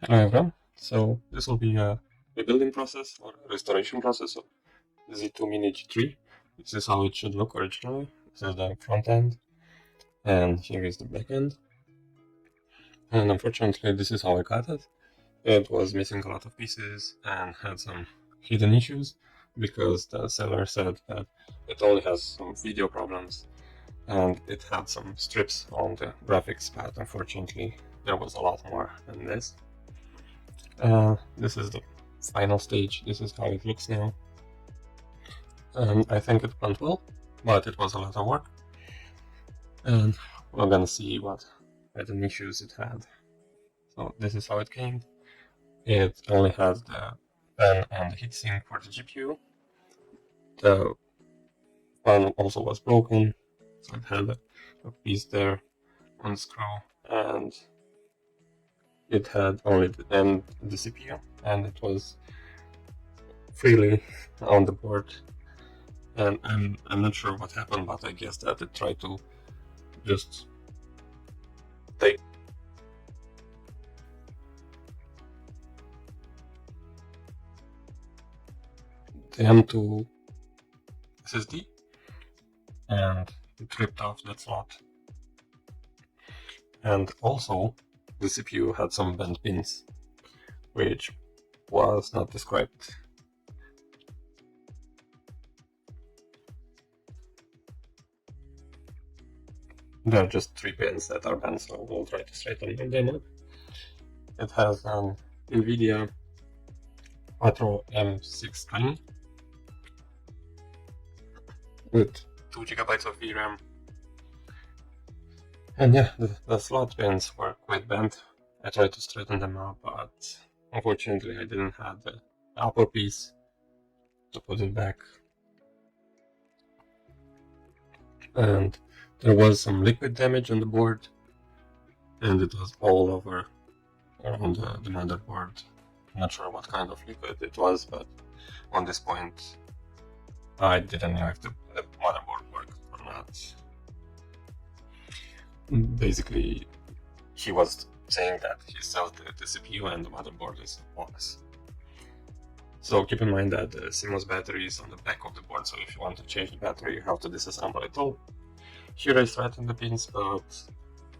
Hello everyone. So this will be a rebuilding process or restoration process of Z2 Mini G3. This is how it should look originally. This is the front end, and here is the back end. And unfortunately, this is how I got it. It was missing a lot of pieces and had some hidden issues because the seller said that it only has some video problems and it had some strips on the graphics, but unfortunately, there was a lot more than this. This is the final stage. This is how it looks now. And I think it went well, but it was a lot of work. And we're gonna see what hidden issues it had. So this is how it came. It only has the fan and the heatsink for the GPU. The fan also was broken, so it had a piece there on the screw, and it had only the CPU, and it was freely on the board. And I'm not sure what happened, but I guess that it tried to just take the M2 SSD and it ripped off that slot. And also the CPU had some bent pins, which was not described. There are just 3 pins that are bent, so we'll try to straighten them up. It has an Nvidia Quadro M620 with 2 GB of VRAM. And yeah, the slot pins were quite bent. I tried to straighten them up, but unfortunately I didn't have the upper piece to put it back. And there was some liquid damage on the board, and it was all over around the motherboard. Not sure what kind of liquid it was, but on this point I didn't know if the motherboard worked or not. Basically, he was saying that he sells the CPU and the motherboard is box. So keep in mind that the CMOS battery is on the back of the board, so if you want to change the battery, you have to disassemble it all. Here I straightened the pins, but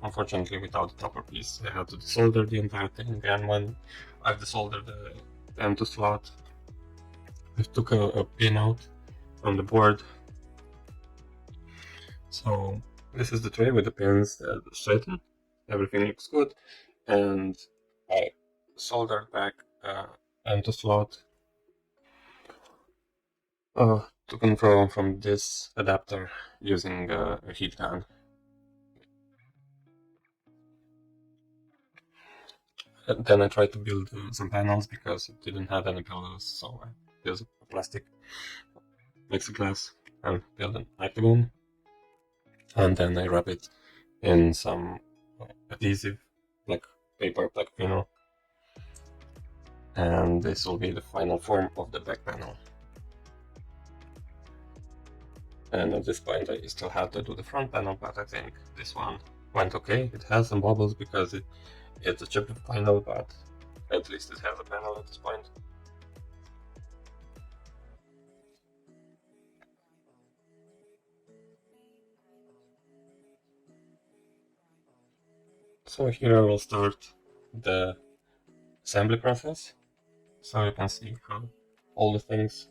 unfortunately without the topper piece, I had to desolder the entire thing, and when I've desoldered the M2 slot, I took a pin out from the board. So this is the tray with the pins that are straightened. Everything looks good, and I soldered back M2 slot to control from this adapter using a heat gun. And then I tried to build some panels because it didn't have any pillows, so I used a plastic plexiglass and built an octagon. And then I wrap it in some adhesive, like paper, black vinyl. And this will be the final form of the back panel. And at this point I still have to do the front panel, but I think this one went okay. It has some bubbles because it's a chipped panel, but at least it has a panel at this point. So here I will start the assembly process. So you can see how all the things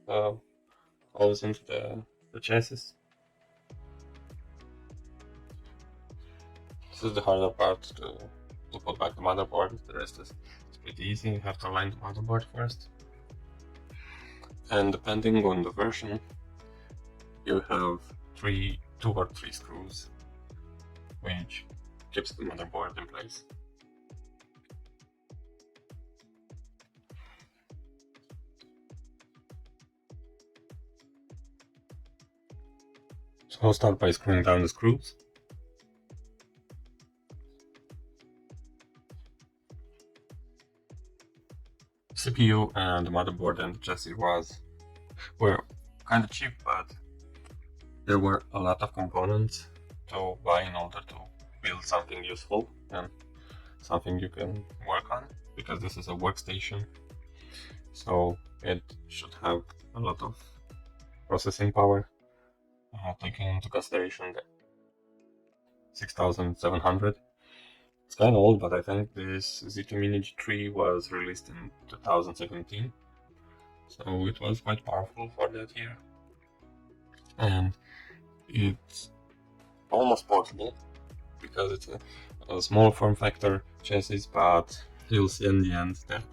goes into the chassis. This is the harder part to put back the motherboard. The rest is pretty easy. You have to align the motherboard first. And depending on the version, you have 2 or 3 screws, which keeps the motherboard in place. So I'll start by screwing down the screws. CPU and the motherboard and the chassis were kind of cheap, but there were a lot of components to buy in order to build something useful, and something you can work on, because this is a workstation, so it should have a lot of processing power, taking into consideration the 6700. It's kind of old, but I think this Z2 Mini G3 was released in 2017, so it was quite powerful for that year. And it's almost portable, because it's a small form factor chassis, but you'll see in the end that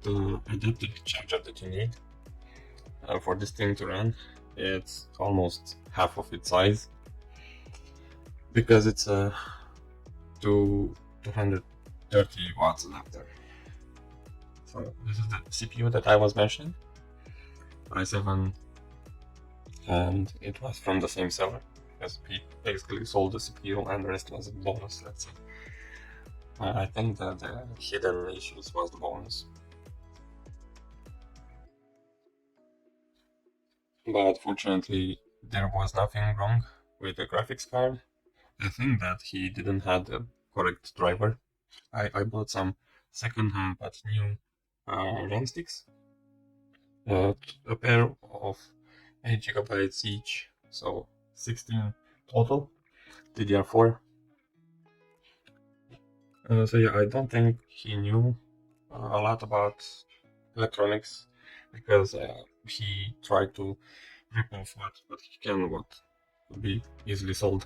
the adaptive charger that you need for this thing to run, it's almost half of its size, because it's a 230 watts adapter. So this is the CPU that I was mentioning, i7, and it was from the same seller, because he basically sold the CPU and the rest was a bonus, let's say. I think that the hidden issues was the bonus. But fortunately, there was nothing wrong with the graphics card. I think that he didn't have the correct driver. I bought some second-hand but new RAM sticks, a pair of 8 gigabytes each, so 16 total, DDR4. So yeah, I don't think he knew a lot about electronics, because he tried to rip off what he can, what could be easily sold,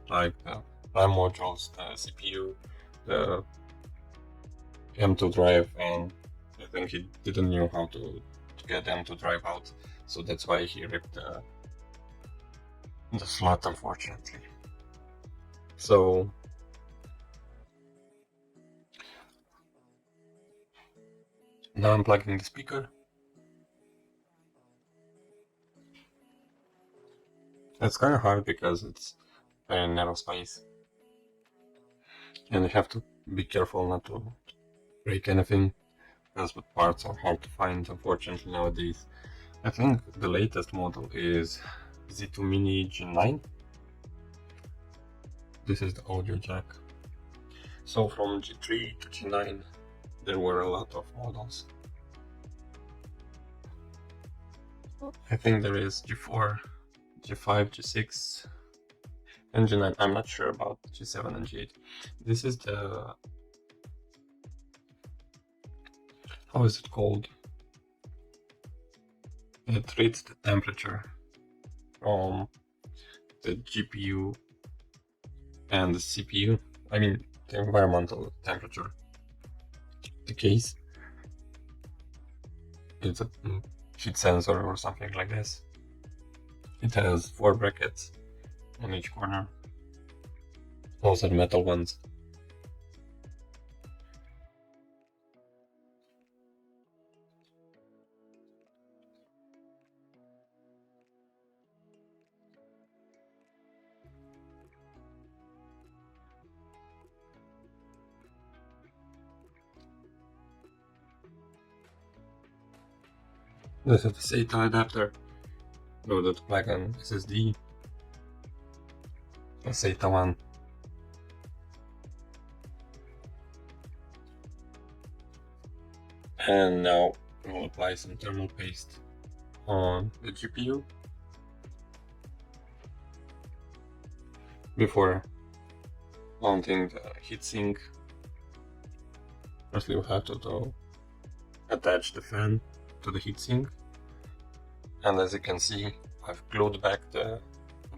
like the RAM modules, the CPU, the M2 drive, and I think he didn't know how to get M2 drive out, so that's why he ripped the slot, unfortunately. So now I'm plugging the speaker. It's kind of hard because it's a narrow space, and you have to be careful not to break anything, because the parts are hard to find, unfortunately, nowadays. I think the latest model is Z2 Mini G9. This is the audio jack. So from G3 to G9, there were a lot of models. I think there is G4, G5, G6, and G9. I'm not sure about G7 and G8. This is the... how is it called? It reads the temperature from the GPU and the CPU. I mean, the environmental temperature. The case. It's a heat sensor or something like this. It has 4 brackets on each corner. Those are metal ones. This is the SATA adapter, loaded to plug an SSD. The SATA one. And now we'll apply some thermal paste on the GPU before mounting the heatsink. Firstly, we have to attach the fan to the heatsink, and as you can see, I've glued back the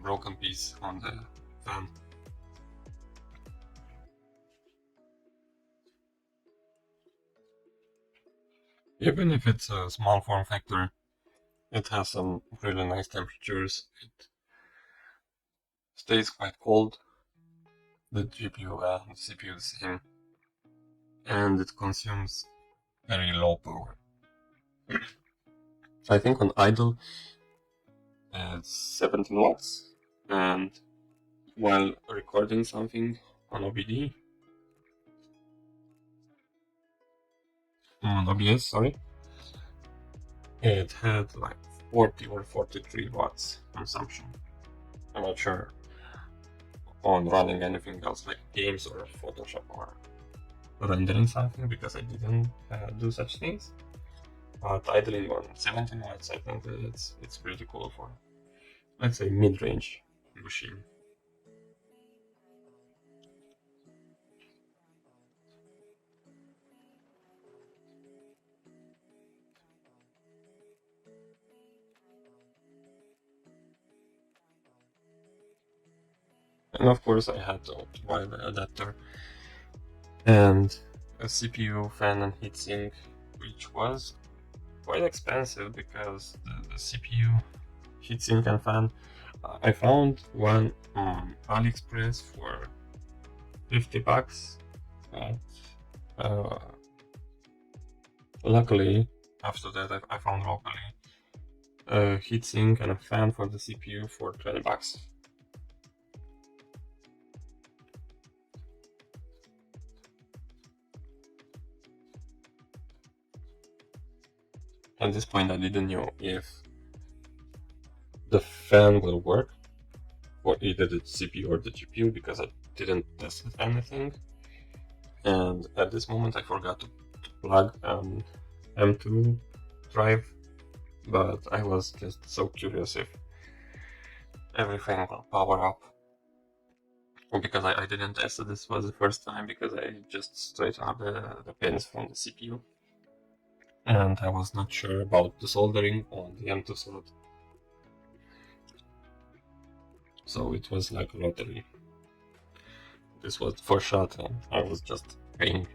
broken piece on the fan. Even if it's a small form factor, it has some really nice temperatures. It stays quite cold, the GPU and the CPU the same, and it consumes very low power. I think on idle it's 17 watts, and while recording something on OBS, sorry, it had like 40 or 43 watts consumption. I'm not sure on running anything else like games or Photoshop or rendering something because I didn't do such things. But idling on 17 watts, I think that it's pretty cool for, let's say, mid-range machine. And of course I had to buy the adapter and a CPU, fan and heatsink, which was quite expensive because the CPU, heatsink and fan, I found one on AliExpress for $50, but luckily after that I found locally a heatsink and a fan for the CPU for $20. At this point I didn't know if the fan will work for either the CPU or the GPU because I didn't test anything. And at this moment I forgot to plug an M2 drive, but I was just so curious if everything will power up. Because I didn't test it, this was the first time because I just straight up the pins from the CPU. And I was not sure about the soldering on the M2 slot. So it was like a lottery. This was the first shot and I was just paying.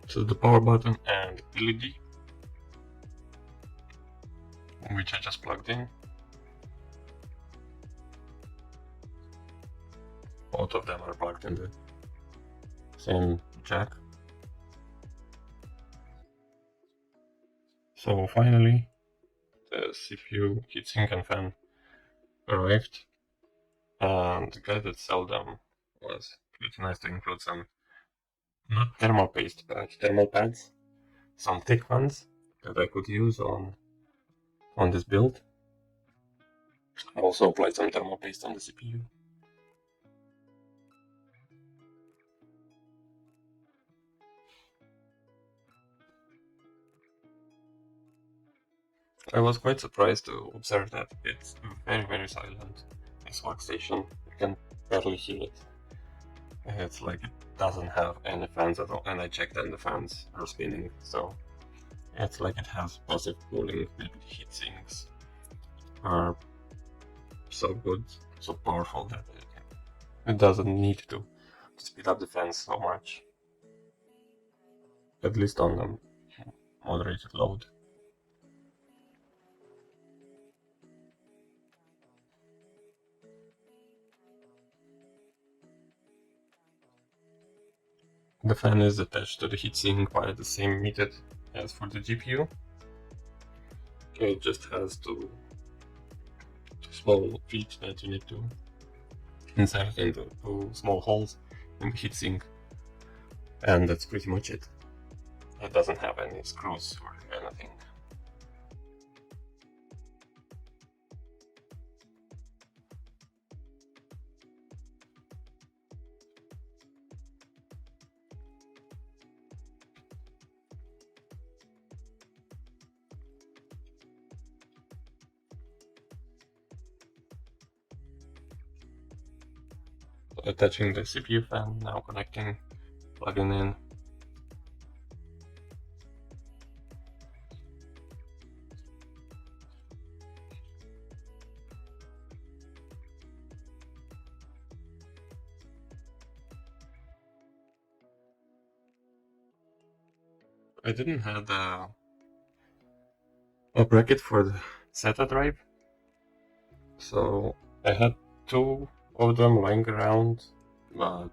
So the power button and LED, which I just plugged in. Both of them are plugged in the same jack. So finally, the CPU, heatsink and fan arrived, and the guy that sold them was pretty nice to include some, not thermal paste, but thermal pads, some thick ones that I could use on this build. I also applied some thermal paste on the CPU. I was quite surprised to observe that it's very silent, this workstation. You can barely hear it. It's like it doesn't have any fans at all, and I checked and the fans are spinning, so it's like it has passive cooling. Maybe the heat sinks are so good, so powerful that it doesn't need to speed up the fans so much, at least on the moderated load. The fan is attached to the heatsink via the same method as for the GPU. It just has two small feet that you need to insert into two small holes in the heatsink, and that's pretty much it. It doesn't have any screws or anything. Attaching the CPU fan, now connecting, plugging in. I didn't have a bracket for the SATA drive, so I had two of them lying around, but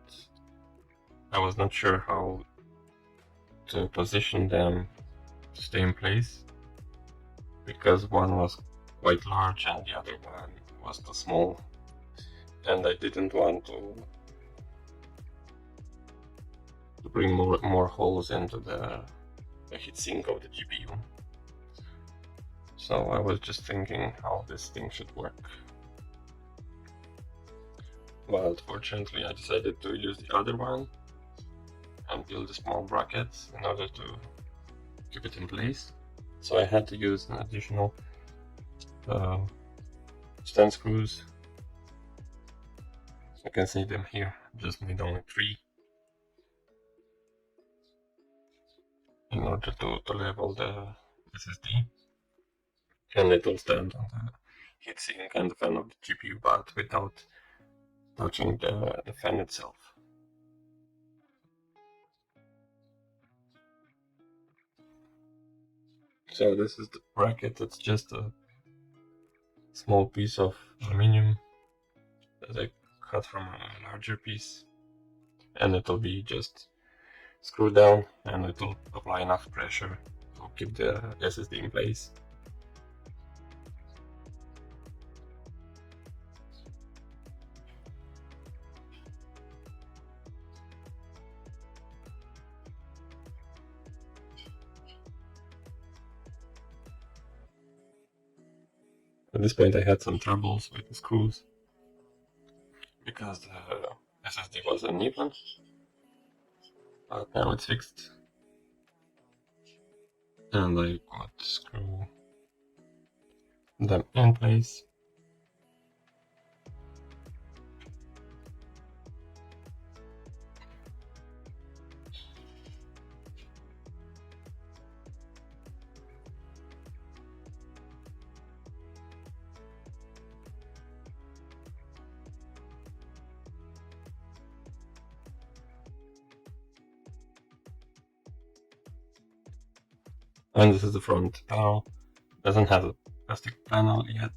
I was not sure how to position them to stay in place, because one was quite large and the other one was too small. and I didn't want to bring more holes into the heatsink of the GPU. So I was just thinking how this thing should work. But fortunately I decided to use the other one and build the small brackets in order to keep it in place. So I had to use an additional 10 screws. You can see them here, just need only 3 in order to level the SSD. And it will stand on the heatsink and the fan of the GPU, but without touching the fan itself. So this is the bracket. It's just a small piece of aluminum that I cut from a larger piece, and it will be just screwed down, and it will apply enough pressure to keep the SSD in place. At this point I had some troubles with the screws because the SSD was uneven, but now it's fixed. And I got to screw them in place. And this is the front panel. Doesn't have a plastic panel yet.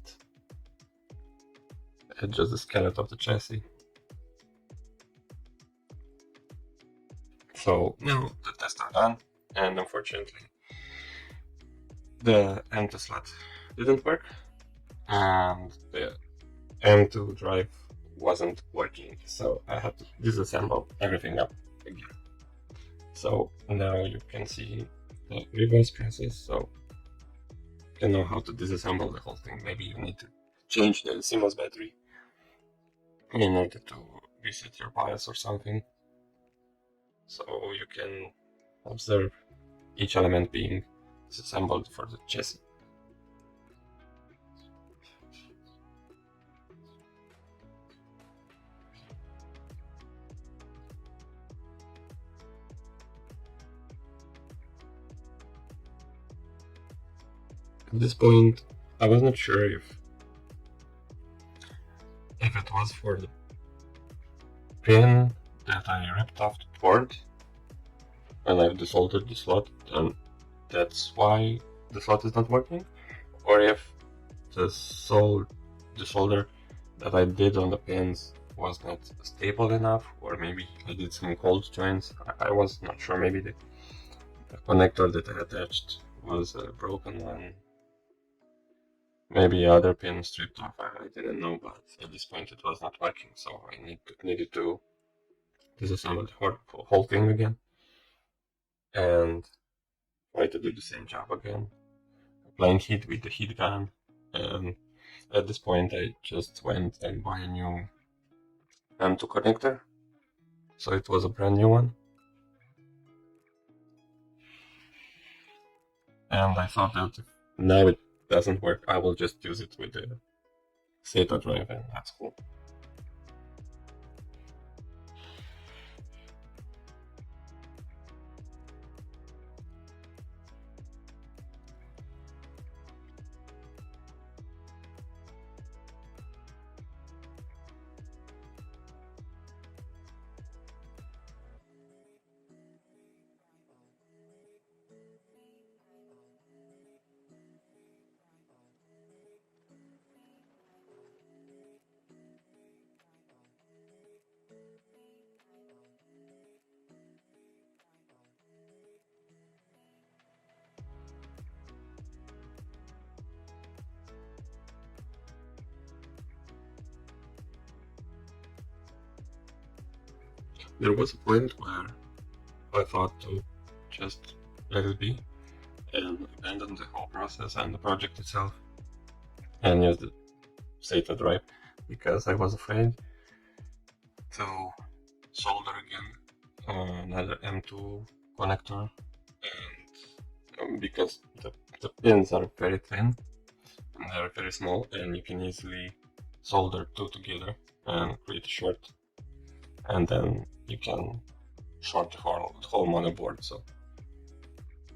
It's just the skeleton of the chassis. So now the tests are done, and unfortunately the M2 slot didn't work, and the M2 drive wasn't working, so I had to disassemble everything up again. So now you can see the reverse process, so you know how to disassemble the whole thing. Maybe you need to change the CMOS battery in order to reset your BIOS or something, so you can observe each element being disassembled for the chassis. At this point, I was not sure if it was for the pin that I ripped off the board and I've desoldered the slot, and that's why the slot is not working, or if the solder that I did on the pins was not stable enough, or maybe I did some cold joints. I was not sure. Maybe the connector that I attached was a broken one. Maybe other pin stripped off, I didn't know, but at this point it was not working, so I needed to disassemble the whole thing again and try to do the same job again, applying heat with the heat gun. And at this point I just went and bought a new M2 connector, so it was a brand new one. And I thought that if now it doesn't work, I will just use it with the SATA drive, and that's cool. there was a point where I thought to just let it be and abandon the whole process and the project itself and use the SATA drive, because I was afraid to solder again another M2 connector, and because the pins are very thin and they're very small, and you can easily solder two together and create a short, and then you can short the whole motherboard. So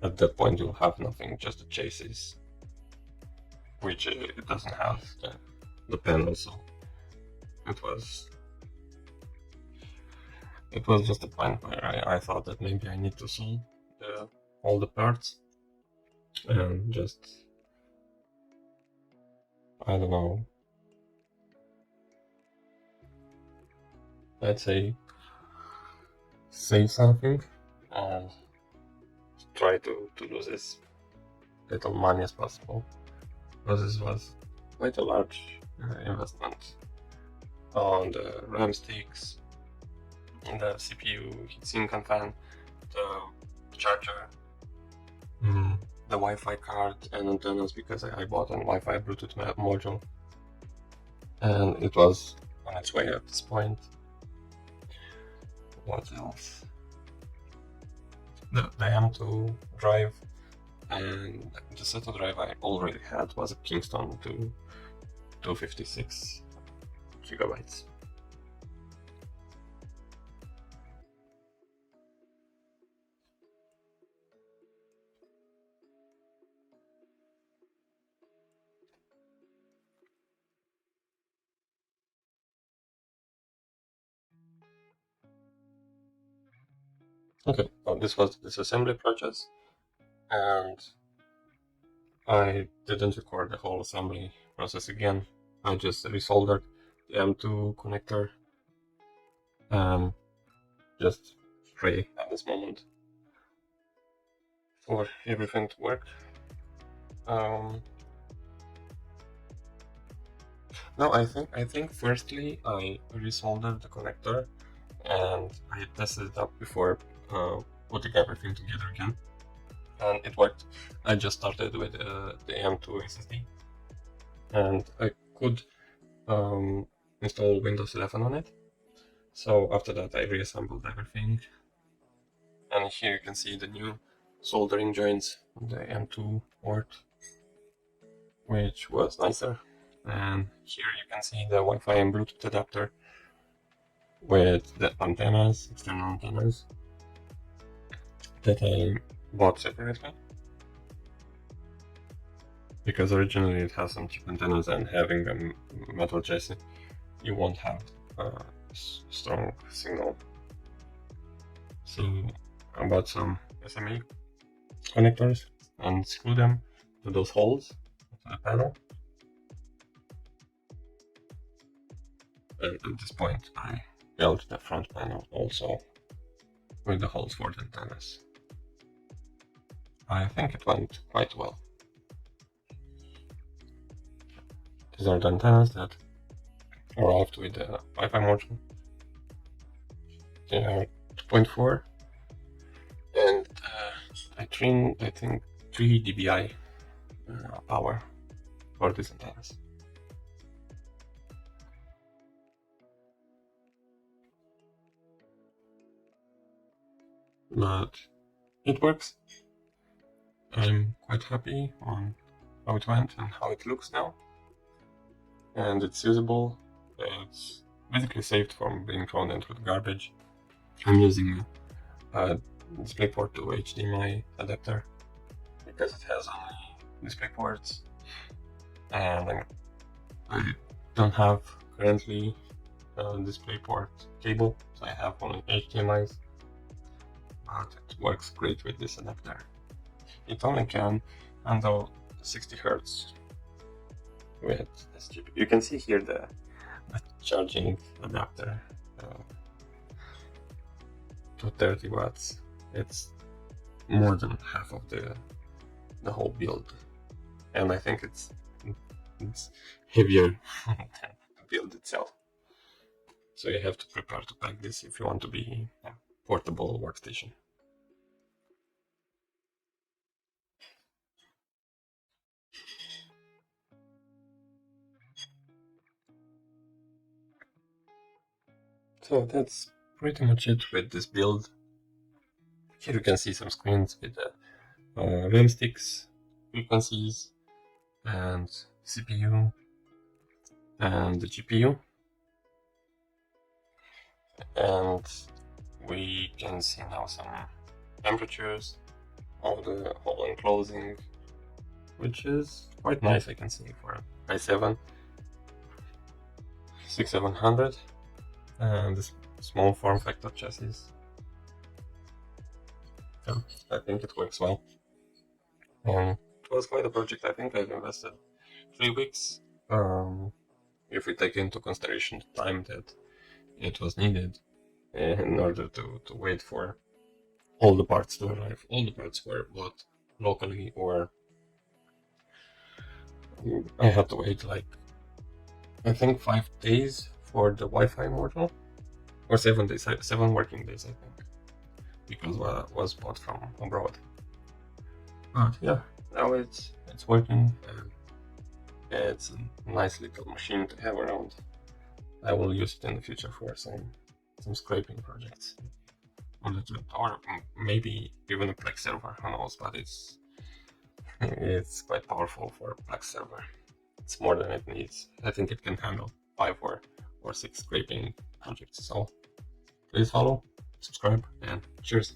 at that point you'll have nothing, just the chassis, which it doesn't have the panel. So it was just a point where I thought that maybe I need to solve all the parts and just, I don't know, let's say, save something and try to lose as little money as possible, because this was quite a large investment on the RAM sticks, the CPU, heatsink and fan, the charger, the Wi-Fi card and antennas, because I bought a Wi-Fi Bluetooth module and it was on its way at this point. What else? The M2 drive and the SATA drive I already had was a Kingston 256 gigabytes. Okay, well, this was the disassembly process, and I didn't record the whole assembly process again. I just resoldered the M2 connector, just pray at this moment for everything to work. No, I think firstly I resoldered the connector and I tested it up before putting everything together again, and it worked. I just started with the M2 SSD, and I could install Windows 11 on it. So after that I reassembled everything, and here you can see the new soldering joints on the M2 port, which was nicer. And here you can see the Wi-Fi and Bluetooth adapter with the antennas, external antennas, that I bought separately, because originally it has some cheap antennas, and having a metal chassis, you won't have a strong signal. So I bought some SMA connectors and screw them to those holes to the panel. And at this point I built the front panel also with the holes for the antennas. I think it went quite well. These are the antennas that arrived with the Wi-Fi module. They are 2.4, and I trained, I think, 3 dBi power for these antennas. But it works. I'm quite happy on how it went and how it looks now. And it's usable. It's basically saved from being thrown into the garbage. I'm using a DisplayPort to HDMI adapter because it has only DisplayPorts, and I don't have currently a DisplayPort cable, so I have only HDMIs, but it works great with this adapter. It only can handle 60 Hz with this chip. You can see here the charging adapter to 30 watts. It's more than half of the whole build, and I think it's heavier than the build itself. So you have to prepare to pack this if you want to be a portable workstation. So that's pretty much it with this build. Here you can see some screens with the RAM sticks, frequencies, and CPU, and the GPU. And we can see now some temperatures of the whole enclosing, which is quite nice. I can see for i7 6700 and this small form factor chassis. Yeah, I think it works well. It was quite a project. I think I've invested 3 weeks. If we take into consideration the time that it was needed in order to wait for all the parts to arrive. All the parts were bought locally, or I had to wait like, I think 5 days for the Wi-Fi module, or 7 days, 7 working days, I think, because was bought from abroad. But yeah, now it's working, and it's a nice little machine to have around. I will use it in the future for some scraping projects, or maybe even a Plex server. Who knows? But it's quite powerful for a Plex server. It's more than it needs. I think it can handle 5 or 6 scraping projects. So please follow, subscribe, and cheers.